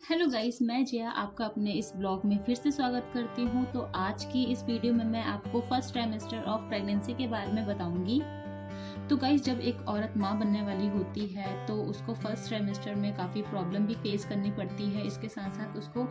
Hello guys, मैं जिया आपका अपने इस ब्लॉग में फिर से स्वागत करती हूँ। तो आज की इस वीडियो में मैं आपको फर्स्ट ट्राइमेस्टर ऑफ प्रेगनेंसी के बारे में बताऊंगी। तो गाइस, जब एक औरत माँ बनने वाली होती है तो उसको फर्स्ट ट्राइमेस्टर में काफ़ी प्रॉब्लम भी फेस करनी पड़ती है। इसके साथ साथ उसको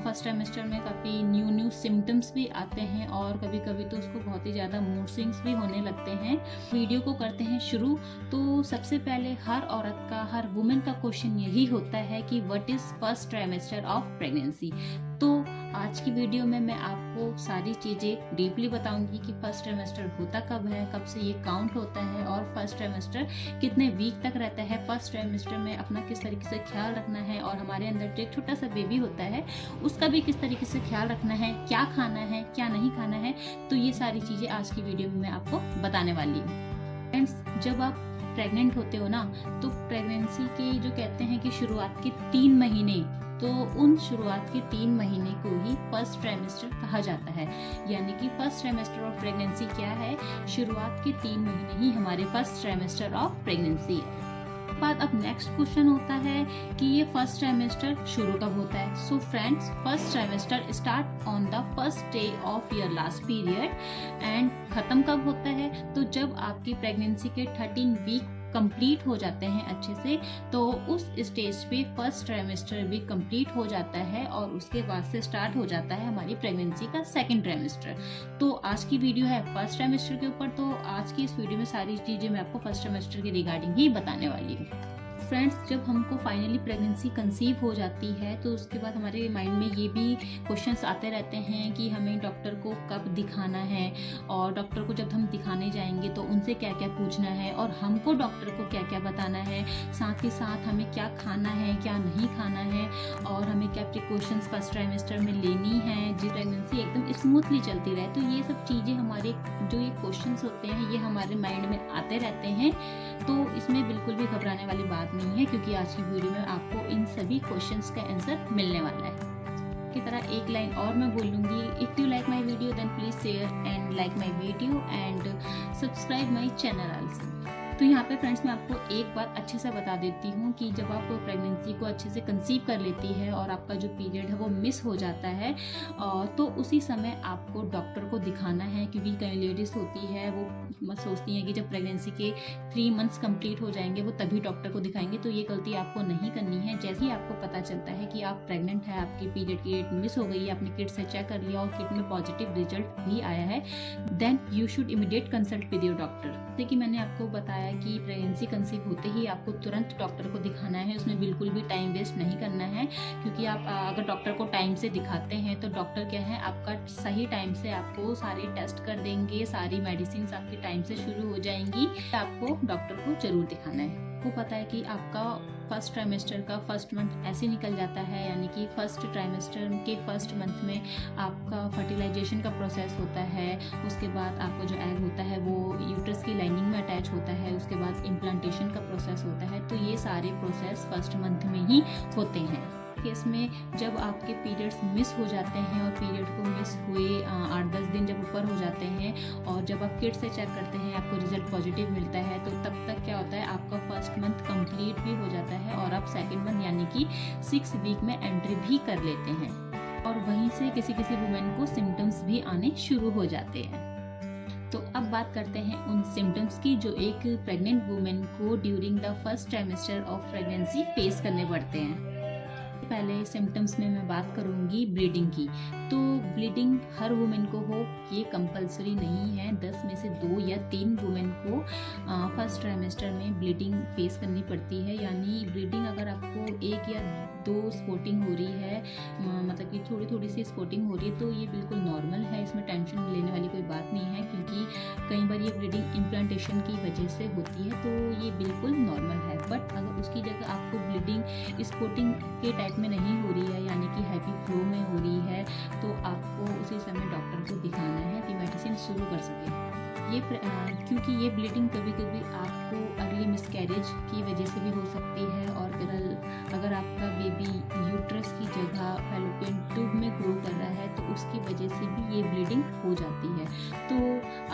फर्स्ट ट्राइमेस्टर में काफ़ी न्यू सिम्टम्स भी आते हैं और कभी कभी तो उसको बहुत ही ज़्यादा मूड स्विंग्स भी होने लगते हैं। वीडियो को करते हैं शुरू। तो सबसे पहले हर औरत का, हर वुमेन का क्वेश्चन यही होता है कि what is first trimester of pregnancy. तो आज की वीडियो में मैं आपको सारी चीज़ें डीपली बताऊंगी कि फर्स्ट ट्राइमेस्टर होता कब है, कब से ये काउंट होता है और फर्स्ट ट्राइमेस्टर कितने वीक तक रहता है। फर्स्ट ट्राइमेस्टर में अपना किस तरीके से ख्याल रखना है और हमारे अंदर जो एक छोटा सा बेबी होता है उसका भी किस तरीके से ख्याल रखना है, क्या खाना है, क्या नहीं खाना है। तो ये सारी चीज़ें आज की वीडियो में मैं आपको बताने वाली हूँ। फ्रेंड्स, जब आप प्रेग्नेंट होते हो ना, तो प्रेगनेंसी के जो कहते हैं कि शुरुआत के 3 महीने, तो उन शुरुआत के 3 महीने को ही फर्स्ट ट्राइमेस्टर कहा जाता है। यानी कि फर्स्ट ट्राइमेस्टर ऑफ प्रेगनेंसी क्या है? शुरुआत के 3 महीने ही हमारे फर्स्ट ट्राइमेस्टर ऑफ प्रेगनेंसी है। बाद अब नेक्स्ट क्वेश्चन होता है कि ये फर्स्ट ट्राइमेस्टर शुरू कब होता है। So friends, first trimester start on the first day of your last period and खत्म कब होता है? तो जब आपकी प्रेगनेंसी के 13 वीक कंप्लीट हो जाते हैं अच्छे से, तो उस स्टेज पे फर्स्ट ट्राइमेस्टर भी कंप्लीट हो जाता है और उसके बाद से स्टार्ट हो जाता है हमारी प्रेगनेंसी का सेकंड ट्राइमेस्टर। तो आज की वीडियो है फर्स्ट ट्राइमेस्टर के ऊपर। तो आज की इस वीडियो में सारी चीज़ें मैं आपको फर्स्ट ट्राइमेस्टर के रिगार्डिंग ही बताने वाली हूँ। फ्रेंड्स, जब हमको फाइनली प्रेगनेंसी कंसीव हो जाती है तो उसके बाद हमारे माइंड में ये भी क्वेश्चंस आते रहते हैं कि हमें डॉक्टर को कब दिखाना है और डॉक्टर को जब हम दिखाने जाएंगे तो उनसे क्या क्या पूछना है और हमको डॉक्टर को क्या क्या बताना है। साथ ही साथ हमें क्या खाना है, क्या नहीं खाना है और हमें क्या प्रिकॉशंस फर्स्ट ट्राइमेस्टर में लेनी है जी प्रेगनेंसी एकदम स्मूथली चलती रहे। तो ये सब चीज़ें हमारे जो ये क्वेश्चंस होते हैं ये हमारे माइंड में आते रहते हैं। तो इसमें बिल्कुल भी घबराने वाली बात नहीं है, क्योंकि आज की वीडियो में आपको इन सभी क्वेश्चंस का आंसर मिलने वाला है। की तरह एक लाइन और मैं बोलूँगी, if you like my video then please share and like my video and subscribe my channel also. तो यहाँ पे फ्रेंड्स, मैं आपको एक बात अच्छे से बता देती हूँ कि जब आप प्रेगनेंसी को अच्छे से कंसीव कर लेती है और आपका जो पीरियड है वो मिस हो जाता है, तो उसी समय आपको डॉक्टर को दिखाना है। क्योंकि कई लेडीज़ होती है वो सोचती हैं कि जब प्रेगनेंसी के 3 मंथ्स कंप्लीट हो जाएंगे वो तभी डॉक्टर को दिखाएंगे। तो ये गलती आपको नहीं करनी है। जैसे ही आपको पता चलता है कि आप प्रेग्नेंट है, आपकी पीरियड की डेट मिस हो गई है, आपने किट से चेक कर लिया और किट में पॉजिटिव रिजल्ट भी आया है, then you should immediate consult with your doctor. जैसे कि मैंने आपको बताया कि प्रेगनेंसी कंसीव होते ही आपको तुरंत डॉक्टर को दिखाना है। उसमें बिल्कुल भी टाइम वेस्ट नहीं करना है, क्योंकि आप अगर डॉक्टर को टाइम से दिखाते हैं तो डॉक्टर क्या है, आपका सही टाइम से आपको सारे टेस्ट कर देंगे, सारी मेडिसिन आपके टाइम से शुरू हो जाएंगी। आपको डॉक्टर को जरूर दिखाना है। आपको पता है कि आपका फर्स्ट ट्राइमेस्टर का फर्स्ट मंथ ऐसे निकल जाता है, यानी कि फर्स्ट ट्राइमेस्टर के फर्स्ट मंथ में आपका फर्टिलाइजेशन का प्रोसेस होता है। उसके बाद आपका जो एग होता है वो यूट्रस की लाइनिंग में अटैच होता है। उसके बाद इम्प्लांटेशन का प्रोसेस होता है। तो ये सारे प्रोसेस फर्स्ट मंथ में ही होते हैं। केस में जब आपके पीरियड्स मिस हो जाते हैं और पीरियड को मिस हुए 8-10 दिन जब ऊपर हो जाते हैं और जब आप किट से चेक करते हैं आपको रिजल्ट पॉजिटिव मिलता है, तो तब तक क्या होता है, आपका फर्स्ट मंथ कंप्लीट भी हो जाता है और आप सेकेंड मंथ यानी कि 6 वीक में एंट्री भी कर लेते हैं। और वहीं से किसी किसी वुमेन को सिम्टम्स भी आने शुरू हो जाते हैं। तो अब बात करते हैं उन सिम्टम्स की जो एक प्रेग्नेंट वुमेन को during the first trimester of pregnancy face करने पड़ते हैं। पहले सिम्टम्स में मैं बात करूंगी ब्लीडिंग की। तो ब्लीडिंग हर वुमेन को हो ये कंपलसरी नहीं है। 10 में से 2 या 3 वुमेन को फर्स्ट ट्राइमेस्टर में ब्लीडिंग फेस करनी पड़ती है। यानी ब्लीडिंग अगर आपको 1 या 2 स्पॉटिंग हो रही है, मतलब कि थोड़ी थोड़ी सी स्पॉटिंग हो रही है, तो ये बिल्कुल नॉर्मल है। इसमें टेंशन लेने वाली कोई बात नहीं है, क्योंकि कई बार ये ब्लीडिंग इम्प्लांटेशन की वजह से होती है, तो ये बिल्कुल नॉर्मल है। बट अगर उसकी जगह आपको ब्लीडिंग स्पॉटिंग के टाइप में नहीं हो रही है, यानी कि हैवी फ्लो में हो रही है, तो आपको उसी समय डॉक्टर को दिखाना है कि मेडिसिन शुरू कर सके। ये क्योंकि ये ब्लीडिंग कभी कभी आपको अर्ली मिसकैरेज की वजह से भी हो सकती है, और अगर आपका बेबी यूट्रस की जगह फैलोपियन ट्यूब में ग्रो कर रहा है तो उसकी वजह से भी ये ब्लीडिंग हो जाती है। तो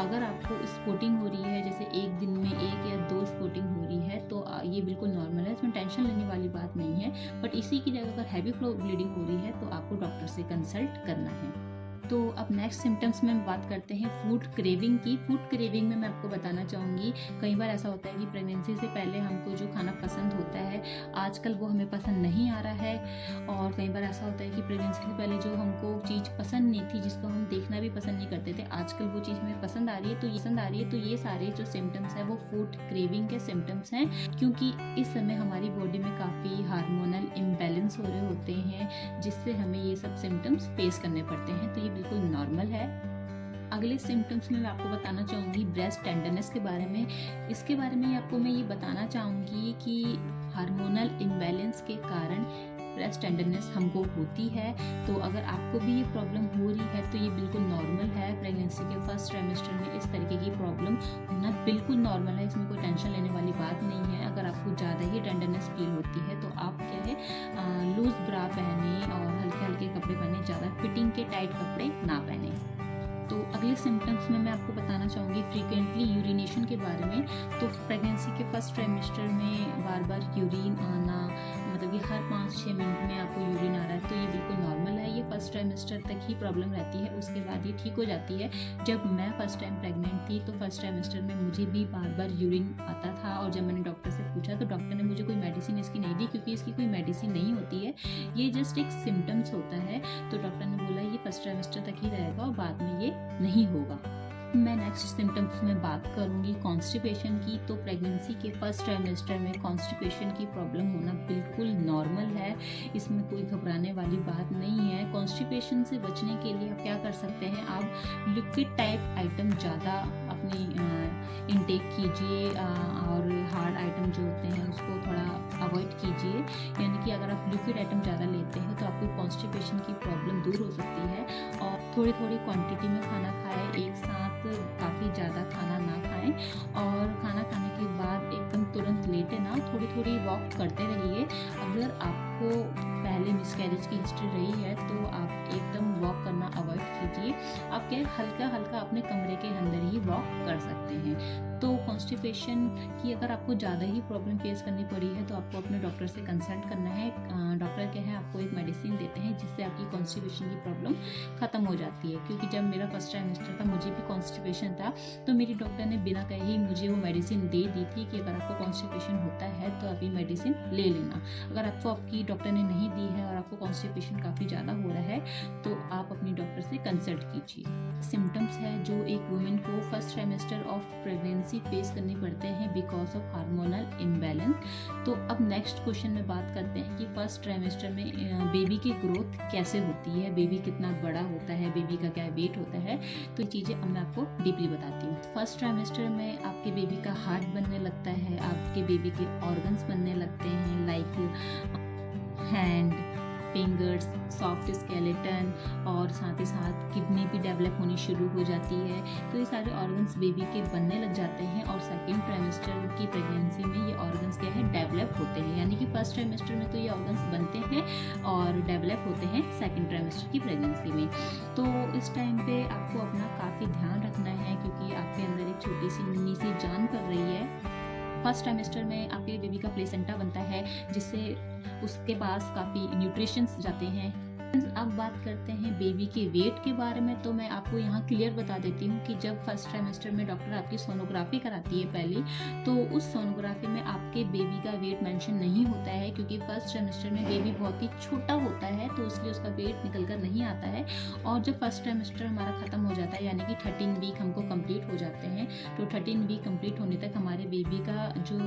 अगर आपको स्पॉटिंग हो रही है, जैसे एक दिन में 1 या 2 स्पॉटिंग हो रही है, तो ये बिल्कुल नॉर्मल है, इसमें टेंशन लेने वाली बात नहीं है। बट इसी की जगह अगर हैवी फ्लो ब्लीडिंग हो रही है तो आपको डॉक्टर से कंसल्ट करना है। तो अब नेक्स्ट सिम्टम्स में बात करते हैं फूड क्रेविंग की। फूड क्रेविंग में मैं आपको बताना चाहूँगी, कई बार ऐसा होता है कि प्रेगनेंसी से पहले हमको जो खाना पसंद होता है आजकल वो हमें पसंद नहीं आ रहा है, और कई बार ऐसा होता है कि प्रेगनेंसी से पहले जो हमको चीज़ पसंद नहीं थी, जिसको हम देखना भी पसंद नहीं करते थे, आजकल वो चीज़ हमें पसंद आ रही है। तो ये सारे जो सिम्टम्स हैं वो फूड क्रेविंग के सिम्टम्स हैं, क्योंकि इस समय हमारी बॉडी में काफ़ी हार्मोनल इम्बैलेंस हो रहे होते हैं, जिससे हमें ये सब सिम्टम्स फेस करने पड़ते हैं। तो ये बिल्कुल नॉर्मल है। अगले सिम्टम्स में मैं आपको बताना चाहूँगी ब्रेस्ट टेंडरनेस के बारे में। इसके बारे में आपको मैं ये बताना चाहूँगी कि हार्मोनल इम्बैलेंस के कारण ब्रेस्ट टेंडरनेस हमको होती है। तो अगर आपको भी ये प्रॉब्लम हो रही है तो ये बिल्कुल नॉर्मल है। प्रेगनेंसी के फर्स्ट ट्राइमेस्टर में इस तरीके की प्रॉब्लम होना बिल्कुल नॉर्मल है, इसमें कोई टेंशन लेने वाली बात नहीं है। अगर आपको ज़्यादा ही टेंडरनेस फील होती है तो आप क्या है लूज ब्रा पहने और हल्के हल्के कपड़े पहने, ज़्यादा फिटिंग के टाइट कपड़े ना पहने। तो अगले सिम्टम्स में मैं आपको बताना चाहूँगी फ्रीक्वेंटली यूरिनेशन के बारे में। तो प्रेगनेंसी के फर्स्ट ट्राइमेस्टर में बार बार यूरिन आना, मतलब कि हर 5-6 मिनट में आपको यूरिन आ रहा है, तो ये बिल्कुल नॉर्मल है। ये फर्स्ट ट्राइमेस्टर तक ही प्रॉब्लम रहती है, उसके बाद ये ठीक हो जाती है। जब मैं फर्स्ट टाइम प्रेग्नेंट थी तो फर्स्ट ट्राइमेस्टर में मुझे भी बार बार यूरिन आता था, और जब मैंने डॉक्टर से पूछा तो डॉक्टर ने मुझे कोई मेडिसिन इसकी नहीं दी, क्योंकि इसकी कोई मेडिसिन नहीं होती है, ये जस्ट एक सिम्टम्स होता है। तो डॉक्टर ने बोला ये फर्स्ट ट्राइमेस्टर तक ही रहेगा और बाद में ये नहीं होगा। मैं नेक्स्ट सिम्टम्स में बात करूंगी कॉन्स्टिपेशन की। तो प्रेगनेंसी के फर्स्ट ट्राइमेस्टर में कॉन्स्टिपेशन की प्रॉब्लम होना बिल्कुल नॉर्मल है, इसमें कोई घबराने वाली बात नहीं है। कॉन्स्टिपेशन से बचने के लिए आप क्या कर सकते हैं, आप लिक्विड टाइप आइटम ज़्यादा अपनी इनटेक कीजिए, और हार्ड आइटम जो होते हैं उसको थोड़ा अवॉइड कीजिए। यानी कि अगर आप लिक्विड आइटम ज़्यादा लेते हैं तो आपकी कॉन्स्टिपेशन की प्रॉब्लम दूर हो सकती है। और थोड़ी थोड़ी क्वांटिटी में खाना खाएं, एक साथ काफ़ी ज़्यादा खाना ना खाएं, और खाना खाने के बाद एकदम तुरंत लेटे ना, थोड़ी थोड़ी वॉक करते रहिए। अगर आपको पहले मिसकैरेज की हिस्ट्री रही है तो आप एकदम वॉक करना अवॉइड कीजिए। आप क्या हल्का हल्का अपने कमरे के अंदर ही वॉक कर सकते हैं। तो कॉन्स्टिपेशन की अगर आपको ज़्यादा ही प्रॉब्लम फेस करनी पड़ी है तो आपको अपने डॉक्टर से कंसल्ट करना है। डॉक्टर क्या है आपको एक मेडिसिन देते हैं जिससे आपकी कॉन्स्टिपेशन की प्रॉब्लम ख़त्म हो जाती है। क्योंकि जब मेरा फर्स्ट ट्राइमेस्टर था मुझे भी कॉन्स्टिपेशन था, तो मेरी डॉक्टर ने बिना कहे ही मुझे वो मेडिसिन दे दी थी कि अगर आपको कॉन्स्टिपेशन होता है तो आप ये मेडिसिन ले लेना। अगर आपको आपकी डॉक्टर ने नहीं दी है और आपको कॉन्स्टिपेशन काफ़ी ज़्यादा हो रहा है तो आप अपनी डॉक्टर से कंसल्ट कीजिए। सिम्टम्स है जो एक वुमेन को first trimester of pregnancy face करने पड़ते हैं बिकॉज ऑफ हार्मोनल इम्बैलेंस। तो अब नेक्स्ट क्वेश्चन में बात करते हैं कि फर्स्ट ट्राइमेस्टर में बेबी की ग्रोथ कैसे होती है, बेबी कितना बड़ा होता है, बेबी का क्या वेट होता है। तो ये चीज़ें अब मैं आपको डीपली बताती हूँ। फर्स्ट ट्राइमेस्टर में आपके बेबी का हार्ट बनने लगता है, आपके बेबी के ऑर्गन्स बनने लगते हैं, like hand, fingers, soft skeleton, और साथ ही साथ किडनी भी डेवलप होनी शुरू हो जाती है। तो ये सारे ऑर्गन्स बेबी के बनने लग जाते हैं, और सेकेंड ट्राइमेस्टर की प्रेगनेंसी में ये ऑर्गन्स क्या है डेवलप होते हैं। यानी कि फर्स्ट ट्राइमेस्टर में तो ये ऑर्गन्स बनते हैं और डेवलप होते हैं सेकेंड ट्राइमेस्टर की प्रेगनेंसी में। तो इस टाइम पे आपको अपना काफ़ी ध्यान रखना है, क्योंकि आपके अंदर एक छोटी सी नन्ही सी जान पड़ रही है। फर्स्ट ट्राइमेस्टर में आपके बेबी का प्लेसेंटा बनता है, जिससे उसके पास काफ़ी न्यूट्रिशंस जाते हैं। अब बात करते हैं बेबी के वेट के बारे में। तो मैं आपको यहाँ क्लियर बता देती हूँ कि जब फर्स्ट ट्राइमेस्टर में डॉक्टर आपकी सोनोग्राफी कराती है पहले, तो उस सोनोग्राफी में आपके बेबी का वेट मेंशन नहीं होता है, क्योंकि फर्स्ट ट्राइमेस्टर में बेबी बहुत ही छोटा होता है, तो इसलिए उसका वेट निकल कर नहीं आता है। और जब फर्स्ट ट्राइमेस्टर हमारा ख़त्म हो जाता है, यानी कि 13 वीक हमको कंप्लीट हो जाते हैं, तो 13 वीक कंप्लीट होने तक हमारे बेबी का जो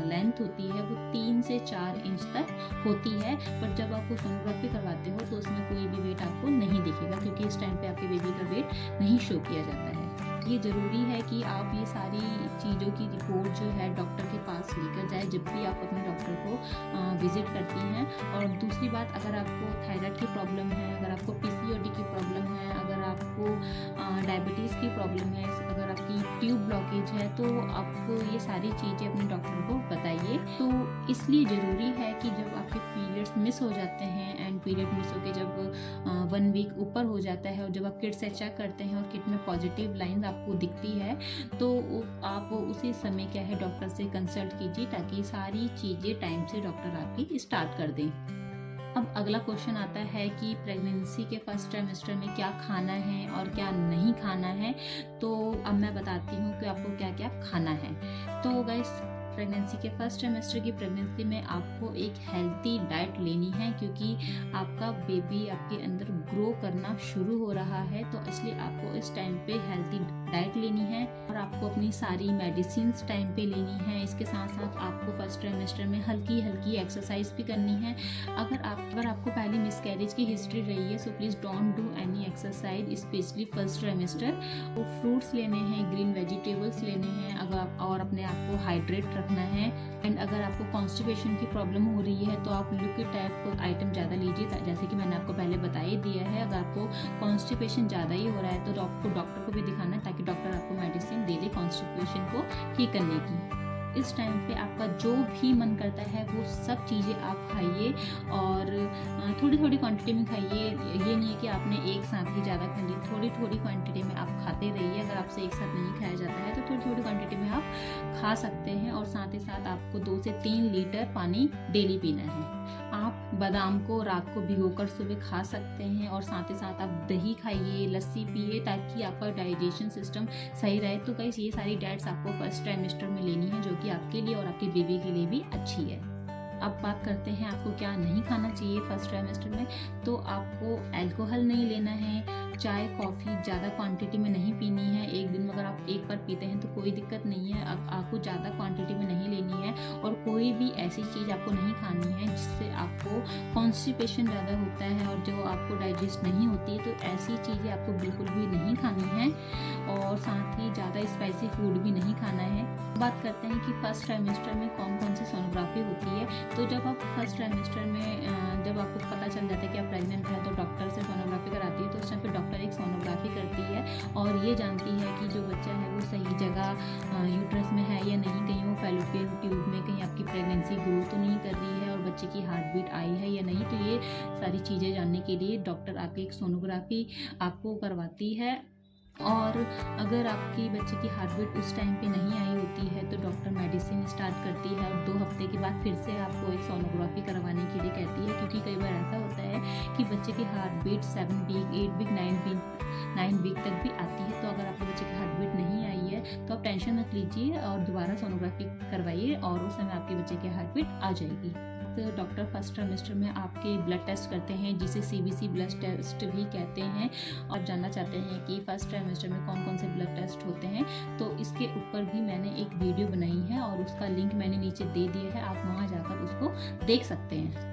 लेंथ होती है वो 3 से 4 इंच तक होती है। पर जब आपको सोनोग्राफी करवाते हो तो उसमें कोई भी वेट आपको नहीं दिखेगा, क्योंकि इस टाइम पे आपके बेबी का वेट नहीं शो किया जाता है। ये ज़रूरी है कि आप ये सारी चीज़ों की रिपोर्ट जो है डॉक्टर के पास लेकर जाए जब भी आप अपने डॉक्टर को विजिट करती हैं। और दूसरी बात, अगर आपको थायराइड की प्रॉब्लम है, अगर आपको पीसीओडी की प्रॉब्लम है, अगर आपको डायबिटीज़ की प्रॉब्लम है, अगर आपकी ट्यूब ब्लॉकेज है, तो आपको ये सारी चीज़ें अपने डॉक्टर को बताइए। तो इसलिए ज़रूरी है कि जब आपके पीरियड्स मिस हो जाते हैं, एंड पीरियड मिस होकर जब 1 वीक ऊपर हो जाता है, और जब आप किट से चेक करते हैं और किट में पॉजिटिव लाइंस आपको दिखती है, तो आप उसी समय क्या है डॉक्टर से कंसल्ट कीजिए, ताकि सारी चीज़ें टाइम से डॉक्टर आपकी स्टार्ट कर दें। अब अगला क्वेश्चन आता है कि प्रेगनेंसी के फर्स्ट ट्राइमेस्टर में क्या खाना है और क्या नहीं खाना है। तो अब मैं बताती हूँ कि आपको क्या क्या खाना है। तो गाइस, प्रेगनेंसी के फर्स्ट ट्राइमेस्टर की प्रेगनेंसी में आपको एक हेल्थी डाइट लेनी है, क्योंकि आपका बेबी आपके अंदर ग्रो करना शुरू हो रहा है। तो इसलिए आपको इस टाइम पे हेल्थी डाइट लेनी है और आपको अपनी सारी मेडिसिन टाइम पे लेनी है। इसके साथ साथ आपको फर्स्ट ट्राइमेस्टर में हल्की हल्की एक्सरसाइज भी करनी है। अगर आपको पहले मिसकैरेज की हिस्ट्री रही है, so please don't do any exercise specially first trimester. तो फ्रूट्स लेने हैं, ग्रीन वेजिटेबल्स लेने हैं और अपने आप को हाइड्रेट रखना है। एंड अगर आपको कॉन्स्टिपेशन की प्रॉब्लम हो रही है तो आप लिक्विड टाइप आइटम ज़्यादा लीजिए, जैसे कि मैंने आपको पहले बता ही दिया है। अगर आपको कॉन्स्टिपेशन ज़्यादा ही हो रहा है तो आपको डॉक्टर को भी दिखाना है, ताकि डॉक्टर आपको मेडिसिन दे दे कॉन्स्टिपेशन को ठीक करने की। इस टाइम पे आपका जो भी मन करता है वो सब चीज़ें आप खाइए और थोड़ी थोड़ी क्वांटिटी में खाइए। ये नहीं है कि आपने एक साथ ही ज़्यादा खा ली, थोड़ी थोड़ी क्वांटिटी में आप खाते रहिए। अगर आपसे एक साथ नहीं खाया जाता है तो थोड़ी थोड़ी क्वांटिटी में आप खा सकते हैं। और साथ ही साथ आपको 2 से 3 लीटर पानी डेली पीना है। आप बादाम को रात को भिगोकर सुबह खा सकते हैं और साथ ही साथ आप दही खाइए, लस्सी पिए, ताकि आपका डाइजेशन सिस्टम सही रहे। तो गाइस, ये सारी डाइट्स आपको फर्स्ट ट्राइमेस्टर में लेनी है, जो कि आपके लिए और आपके बेबी के लिए भी अच्छी है। अब बात करते हैं आपको क्या नहीं खाना चाहिए फर्स्ट ट्राइमेस्टर में। तो आपको अल्कोहल नहीं लेना है, चाय कॉफ़ी ज़्यादा क्वांटिटी में नहीं पीनी है। एक दिन में अगर आप एक बार पीते हैं तो कोई दिक्कत नहीं है, आपको ज़्यादा क्वांटिटी में नहीं लेनी है। और कोई भी ऐसी चीज़ आपको नहीं खानी है जिससे आपको कॉन्स्टिपेशन ज़्यादा होता है और जो आपको डाइजेस्ट नहीं होती है, तो ऐसी चीज़ें आपको बिल्कुल भी नहीं खानी है। और साथ ही ज़्यादा स्पाइसी फूड भी नहीं खाना है। बात करते हैं कि फर्स्ट ट्राइमेस्टर में कौन कौन सी सोनोग्राफी होती है। तो जब आप फर्स्ट ट्राइमेस्टर में जब आपको पता चल जाता है कि आप प्रेग्नेंट हैं, तो डॉक्टर से सोनोग्राफी कराती है। तो उस टाइम पे डॉक्टर एक सोनोग्राफी करती है और ये जानती है कि जो बच्चा है वो सही जगह यूट्रस में है या नहीं, कहीं वो फैलोपियन ट्यूब में कहीं आपकी प्रेगनेंसी ग्रो तो नहीं कर रही है और बच्चे की हार्ट बीट आई है या नहीं। तो ये सारी चीज़ें जानने के लिए डॉक्टर आपकी एक सोनोग्राफी आपको करवाती है। और अगर आपकी बच्चे की हार्ट बीट उस टाइम पे नहीं आई होती है तो डॉक्टर मेडिसिन स्टार्ट करती है और 2 हफ्ते के बाद फिर से आपको एक सोनोग्राफी करवाने के लिए कहती है। क्योंकि कई बार ऐसा होता है कि बच्चे की heart beat 7 week, 8 week, 9 week तक भी आती है। तो अगर आपके बच्चे की हार्ट बीट नहीं आई है तो आप टेंशन मत लीजिए और दोबारा सोनोग्राफी करवाइए और उस समय आपके बच्चे की हार्ट बीट आ जाएगी। तो डॉक्टर फर्स्ट ट्राइमेस्टर में आपके ब्लड टेस्ट करते हैं, जिसे CBC ब्लड टेस्ट भी कहते हैं। और जानना चाहते हैं कि फर्स्ट ट्राइमेस्टर में कौन कौन से ब्लड टेस्ट होते हैं, तो इसके ऊपर भी मैंने एक वीडियो बनाई है और उसका लिंक मैंने नीचे दे दिया है, आप वहाँ जाकर उसको देख सकते हैं।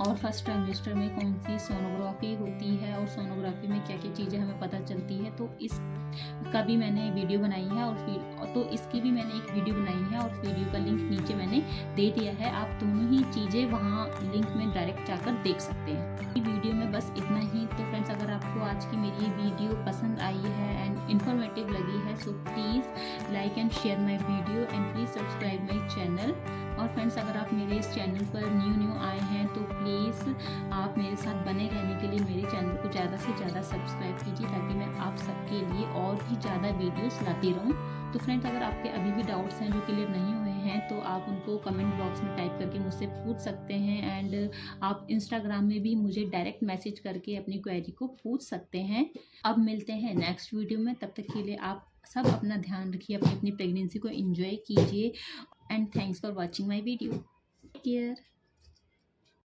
और फर्स्ट ट्राइमेस्टर में कौन सी सोनोग्राफी होती है और सोनोग्राफी में क्या क्या चीज़ें हमें पता चलती है, तो इसका भी मैंने वीडियो बनाई है। और फिर तो इसकी भी मैंने एक वीडियो बनाई है और वीडियो का लिंक नीचे मैंने दे दिया है। आप दोनों ही चीज़ें वहाँ लिंक में डायरेक्ट जाकर देख सकते हैं। वीडियो में बस इतना ही। तो फ्रेंड्स, अगर आपको आज की मेरी वीडियो पसंद आई है एंड इन्फॉर्मेटिव लगी है, so please like and share my video and please subscribe my channel. और फ्रेंड्स, अगर आप मेरे इस चैनल पर न्यू आए हैं तो प्लीज़ आप मेरे साथ बने रहने के लिए मेरे चैनल को ज़्यादा से ज़्यादा सब्सक्राइब कीजिए, ताकि मैं आप सबके लिए और भी ज़्यादा वीडियोस लाती रहूँ। तो फ्रेंड्स, अगर आपके अभी भी डाउट्स हैं जो क्लियर नहीं हुए हैं तो आप उनको कमेंट बॉक्स में टाइप करके मुझसे पूछ सकते हैं। एंड आप इंस्टाग्राम में भी मुझे डायरेक्ट मैसेज करके अपनी क्वेरी को पूछ सकते हैं। अब मिलते हैं नेक्स्ट वीडियो में, तब तक के लिए आप सब अपना ध्यान रखिए, अपनी प्रेगनेंसी को एंजॉय कीजिए। And thanks for watching my video. Take care.